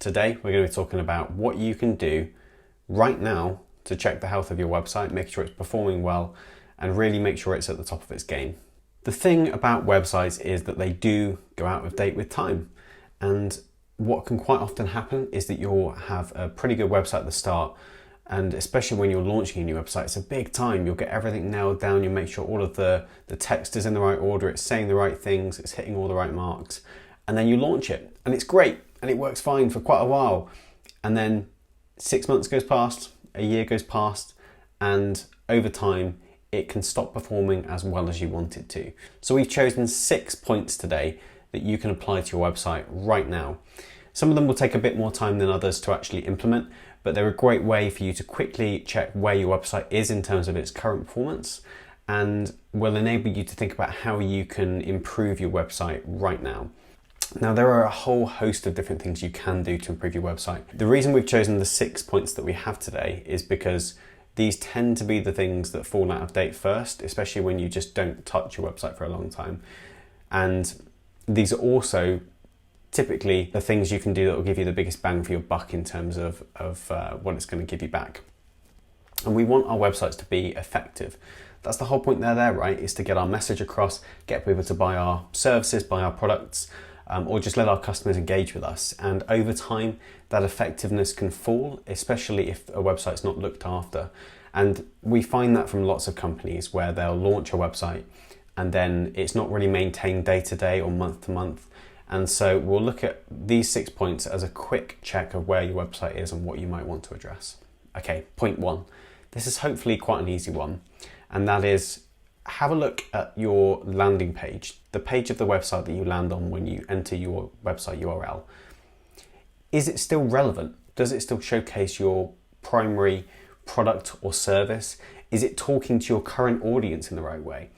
Today we're going to be talking about what you can do right now to check the health of your website, make sure it's performing well, and really make sure it's at the top of its game. The thing about websites is that they do go out of date with time, and what can quite often happen is that you'll have a pretty good website at the start, and especially when you're launching a new website, it's a big time. You'll get everything nailed down, you make sure all of the text is in the right order, it's saying the right things, it's hitting all the right marks, and then you launch it, and it's great, and it works fine for quite a while. And then 6 months goes past, a year goes past, and over time, it can stop performing as well as you want it to. So we've chosen 6 points today that you can apply to your website right now. Some of them will take a bit more time than others to actually implement, but they're a great way for you to quickly check where your website is in terms of its current performance, and will enable you to think about how you can improve your website right now. Now, there are a whole host of different things you can do to improve your website. The reason we've chosen the 6 points that we have today is because these tend to be the things that fall out of date first, especially when you just don't touch your website for a long time. And these are also typically the things you can do that will give you the biggest bang for your buck in terms of what it's going to give you back. And we want our websites to be effective. That's the whole point there, right? Is to get our message across, get people to buy our services, buy our products, or just let our customers engage with us. And over time, that effectiveness can fall, especially if a website's not looked after. And we find that from lots of companies where they'll launch a website and then it's not really maintained day to day or month to month. And so we'll look at these 6 points as a quick check of where your website is and what you might want to address. Okay, point 1. This is hopefully quite an easy one, and that is have a look at your landing page, the page of the website that you land on when you enter your website URL. Is it still relevant? Does it still showcase your primary product or service? Is it talking to your current audience in the right way?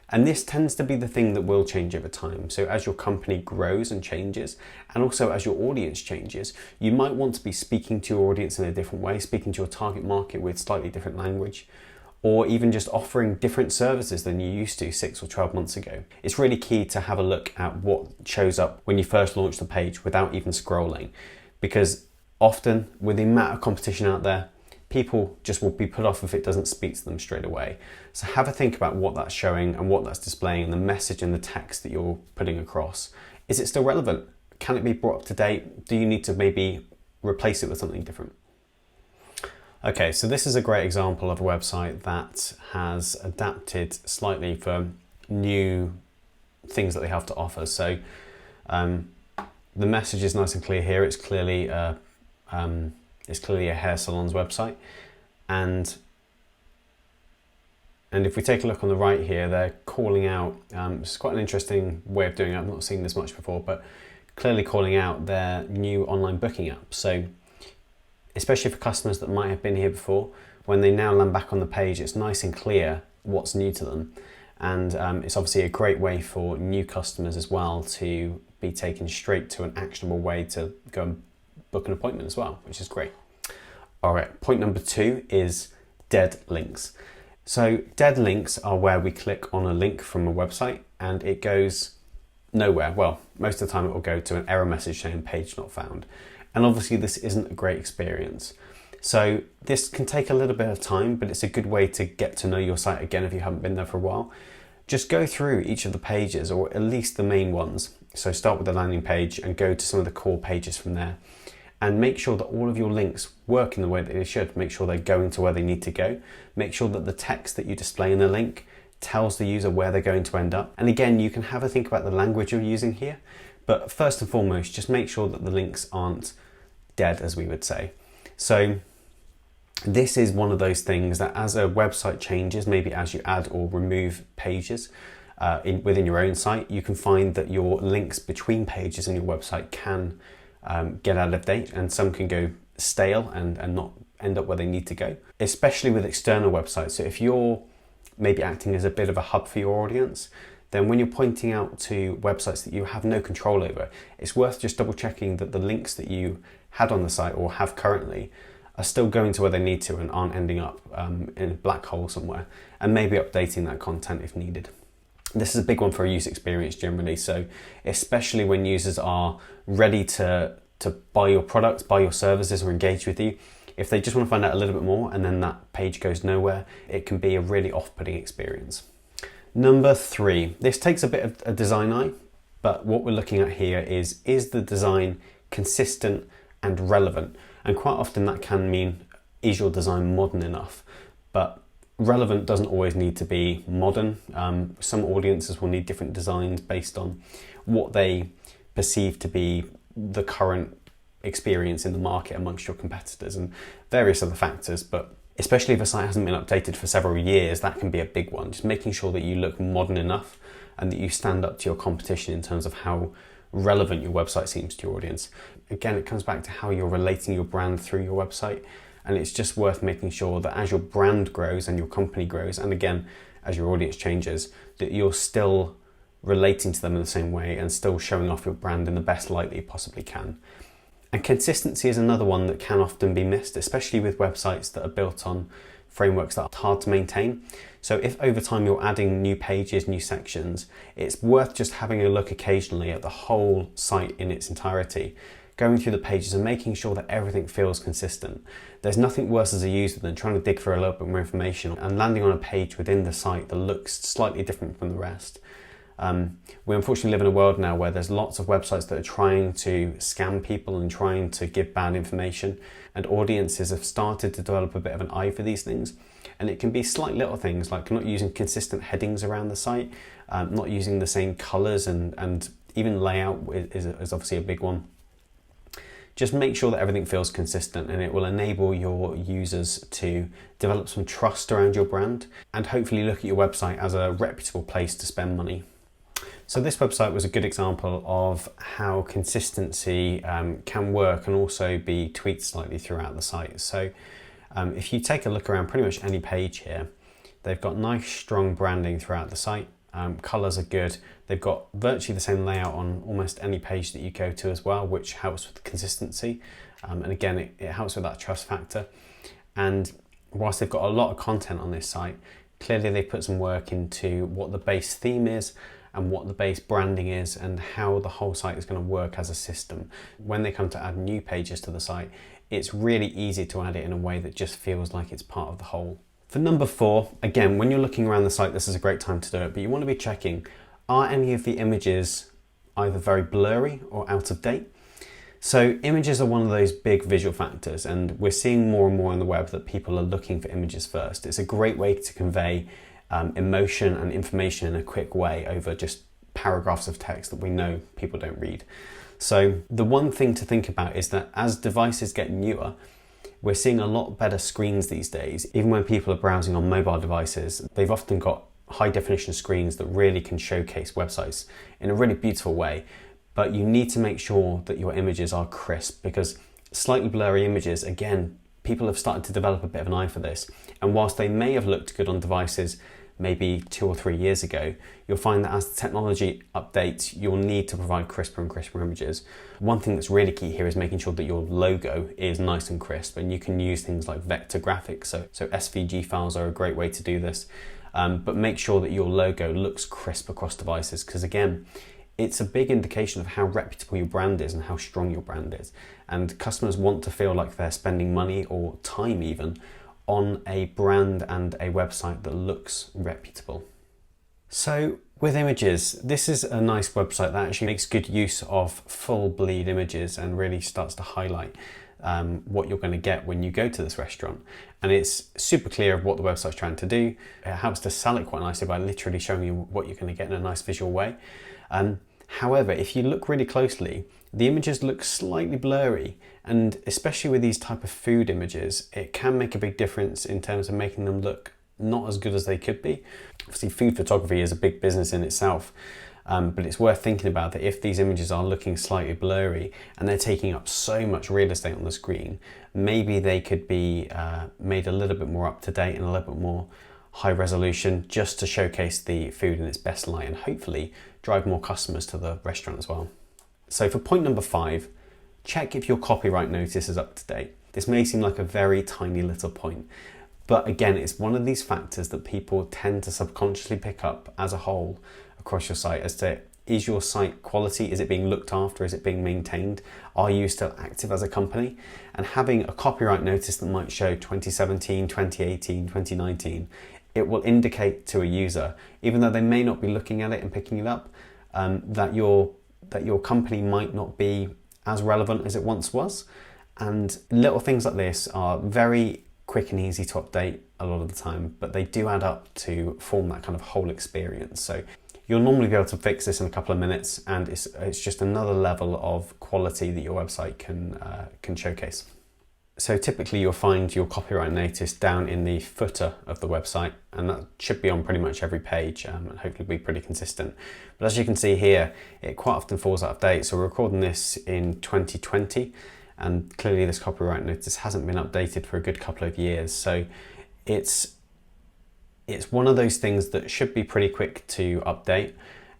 And this tends to be the thing that will change over time. So as your company grows and changes, and also as your audience changes, you might want to be speaking to your audience in a different way, speaking to your target market with slightly different language, or even just offering different services than you used to 6 or 12 months ago. It's really key to have a look at what shows up when you first launch the page without even scrolling, because often with the amount of competition out there, people just will be put off if it doesn't speak to them straight away. So have a think about what that's showing and what that's displaying and the message and the text that you're putting across. Is it still relevant? Can it be brought up to date? Do you need to maybe replace it with something different? Okay, so this is a great example of a website that has adapted slightly for new things that they have to offer. So the message is nice and clear here. It's clearly a hair salon's website, and if we take a look on the right here, they're calling out, it's quite an interesting way of doing it. I've not seen this much before, but clearly calling out their new online booking app. So especially for customers that might have been here before, when they now land back on the page, it's nice and clear what's new to them. And it's obviously a great way for new customers as well to be taken straight to an actionable way to go and book an appointment as well, which is great. All right, point number 2 is dead links. So dead links are where we click on a link from a website and it goes nowhere. Well, most of the time it will go to an error message saying page not found. And obviously this isn't a great experience. So this can take a little bit of time, but it's a good way to get to know your site again if you haven't been there for a while. Just go through each of the pages, or at least the main ones. So start with the landing page and go to some of the core pages from there. And make sure that all of your links work in the way that they should. Make sure they're going to where they need to go. Make sure that the text that you display in the link tells the user where they're going to end up. And again, you can have a think about the language you're using here. But first and foremost, just make sure that the links aren't dead, as we would say. So this is one of those things that as a website changes, maybe as you add or remove pages within your own site, you can find that your links between pages in your website can get out of date, and some can go stale and not end up where they need to go, especially with external websites. So if you're maybe acting as a bit of a hub for your audience, then when you're pointing out to websites that you have no control over, it's worth just double checking that the links that you had on the site or have currently are still going to where they need to and aren't ending up in a black hole somewhere, and maybe updating that content if needed. This is a big one for a user experience generally, so especially when users are ready to to buy your products, buy your services, or engage with you. If they just want to find out a little bit more and then that page goes nowhere, it can be a really off-putting experience. Number 3, this takes a bit of a design eye, but what we're looking at here is the design consistent and relevant? And quite often that can mean, is your design modern enough? But relevant doesn't always need to be modern. Some audiences will need different designs based on what they perceive to be the current experience in the market amongst your competitors and various other factors. But especially if a site hasn't been updated for several years, that can be a big one. Just making sure that you look modern enough and that you stand up to your competition in terms of how relevant your website seems to your audience. Again, it comes back to how you're relating your brand through your website. And it's just worth making sure that as your brand grows and your company grows, and again, as your audience changes, that you're still relating to them in the same way and still showing off your brand in the best light that you possibly can. And consistency is another one that can often be missed, especially with websites that are built on frameworks that are hard to maintain. So if over time you're adding new pages, new sections, it's worth just having a look occasionally at the whole site in its entirety, going through the pages and making sure that everything feels consistent. There's nothing worse as a user than trying to dig for a little bit more information and landing on a page within the site that looks slightly different from the rest. We unfortunately live in a world now where there's lots of websites that are trying to scam people and trying to give bad information, and audiences have started to develop a bit of an eye for these things. And it can be slight little things like not using consistent headings around the site, not using the same colors, and even layout is obviously a big one. Just make sure that everything feels consistent, and it will enable your users to develop some trust around your brand and hopefully look at your website as a reputable place to spend money. So this website was a good example of how consistency can work and also be tweaked slightly throughout the site. So if you take a look around pretty much any page here, they've got nice strong branding throughout the site. Colors are good. They've got virtually the same layout on almost any page that you go to as well, which helps with consistency. And again, it helps with that trust factor. And whilst they've got a lot of content on this site, clearly they put some work into what the base theme is and what the base branding is and how the whole site is going to work as a system. When they come to add new pages to the site, it's really easy to add it in a way that just feels like it's part of the whole. For number 4, again, when you're looking around the site, this is a great time to do it, but you want to be checking, are any of the images either very blurry or out of date? So images are one of those big visual factors, and we're seeing more and more on the web that people are looking for images first. It's a great way to convey emotion and information in a quick way over just paragraphs of text that we know people don't read. So the one thing to think about is that as devices get newer, we're seeing a lot better screens these days. Even when people are browsing on mobile devices, they've often got high definition screens that really can showcase websites in a really beautiful way. But you need to make sure that your images are crisp, because slightly blurry images, again, people have started to develop a bit of an eye for this. And whilst they may have looked good on devices maybe 2 or 3 years ago, you'll find that as the technology updates, you'll need to provide crisper and crisper images. One thing that's really key here is making sure that your logo is nice and crisp, and you can use things like vector graphics. So SVG files are a great way to do this, but make sure that your logo looks crisp across devices, because again, it's a big indication of how reputable your brand is and how strong your brand is. And customers want to feel like they're spending money or time even on a brand and a website that looks reputable. So with images, this is a nice website that actually makes good use of full bleed images and really starts to highlight what you're going to get when you go to this restaurant. And it's super clear of what the website's trying to do. It helps to sell it quite nicely by literally showing you what you're going to get in a nice visual way. However, if you look really closely, the images look slightly blurry, and especially with these type of food images, it can make a big difference in terms of making them look not as good as they could be. Obviously, food photography is a big business in itself, but it's worth thinking about that if these images are looking slightly blurry and they're taking up so much real estate on the screen, maybe they could be made a little bit more up to date and a little bit more high resolution, just to showcase the food in its best light and hopefully drive more customers to the restaurant as well. So for point number 5, check if your copyright notice is up to date. This may seem like a very tiny little point, but again, it's one of these factors that people tend to subconsciously pick up as a whole across your site as to Is your site quality? Is it being looked after? Is it being maintained? Are you still active as a company? And having a copyright notice that might show 2017, 2018, 2019, it will indicate to a user, even though they may not be looking at it and picking it up, that your company might not be as relevant as it once was. And little things like this are very quick and easy to update a lot of the time, but they do add up to form that kind of whole experience. So you'll normally be able to fix this in a couple of minutes, and it's just another level of quality that your website can showcase. So typically you'll find your copyright notice down in the footer of the website, and that should be on pretty much every page and hopefully be pretty consistent. But as you can see here, it quite often falls out of date. So we're recording this in 2020, and clearly this copyright notice hasn't been updated for a good couple of years. So it's one of those things that should be pretty quick to update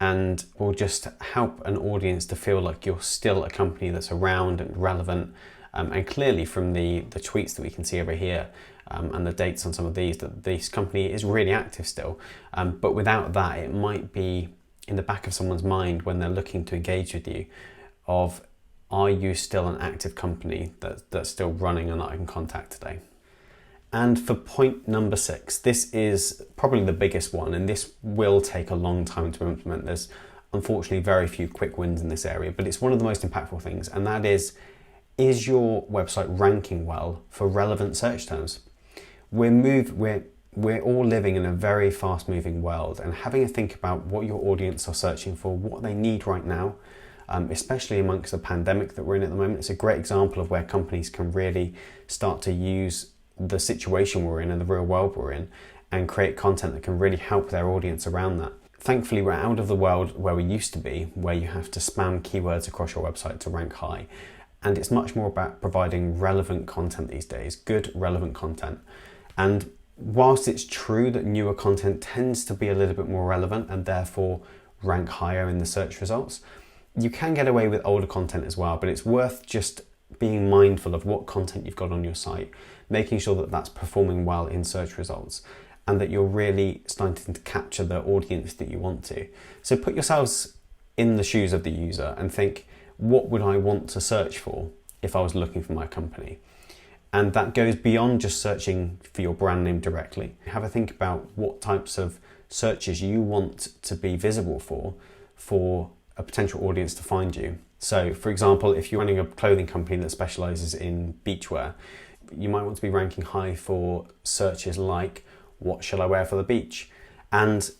and will just help an audience to feel like you're still a company that's around and relevant. And clearly from the tweets that we can see over here and the dates on some of these, that this company is really active still. But without that, it might be in the back of someone's mind when they're looking to engage with you of, are you still an active company that's still running and that I can contact today? And for point number 6, this is probably the biggest one, and this will take a long time to implement. There's unfortunately very few quick wins in this area, but it's one of the most impactful things, and that is your website ranking well for relevant search terms? We're all living in a very fast moving world, and having a think about what your audience are searching for, what they need right now, especially amongst the pandemic that we're in at the moment. It's a great example of where companies can really start to use the situation we're in and the real world we're in and create content that can really help their audience around that. Thankfully, we're out of the world where we used to be, where you have to spam keywords across your website to rank high. And it's much more about providing relevant content these days, good relevant content. And whilst it's true that newer content tends to be a little bit more relevant and therefore rank higher in the search results, you can get away with older content as well, but it's worth just being mindful of what content you've got on your site, making sure that that's performing well in search results and that you're really starting to capture the audience that you want to. So put yourselves in the shoes of the user and think, what would I want to search for if I was looking for my company? And that goes beyond just searching for your brand name directly. Have a think about what types of searches you want to be visible for a potential audience to find you. So for example, if you're running a clothing company that specializes in beachwear, you might want to be ranking high for searches like, what shall I wear for the beach? And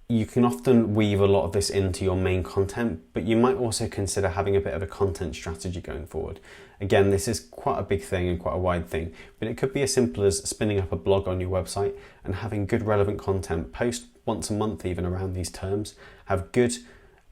you can often weave a lot of this into your main content, but you might also consider having a bit of a content strategy going forward. Again, this is quite a big thing and quite a wide thing, but it could be as simple as spinning up a blog on your website and having good relevant content, post once a month even around these terms, have good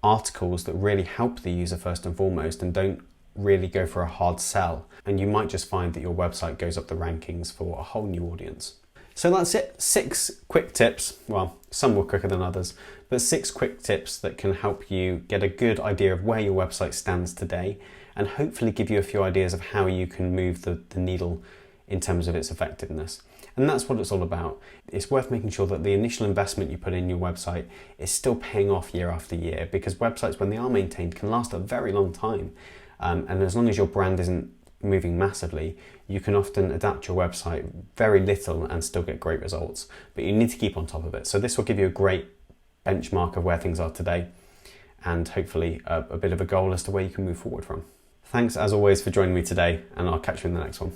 articles that really help the user first and foremost and don't really go for a hard sell. And you might just find that your website goes up the rankings for a whole new audience. So that's it, 6 quick tips. Well, some were quicker than others, but 6 quick tips that can help you get a good idea of where your website stands today and hopefully give you a few ideas of how you can move the needle in terms of its effectiveness. And that's what it's all about. It's worth making sure that the initial investment you put in your website is still paying off year after year, because websites, when they are maintained, can last a very long time. And as long as your brand isn't moving massively, you can often adapt your website very little and still get great results, but you need to keep on top of it. So this will give you a great benchmark of where things are today and hopefully a bit of a goal as to where you can move forward from. Thanks as always for joining me today, and I'll catch you in the next one.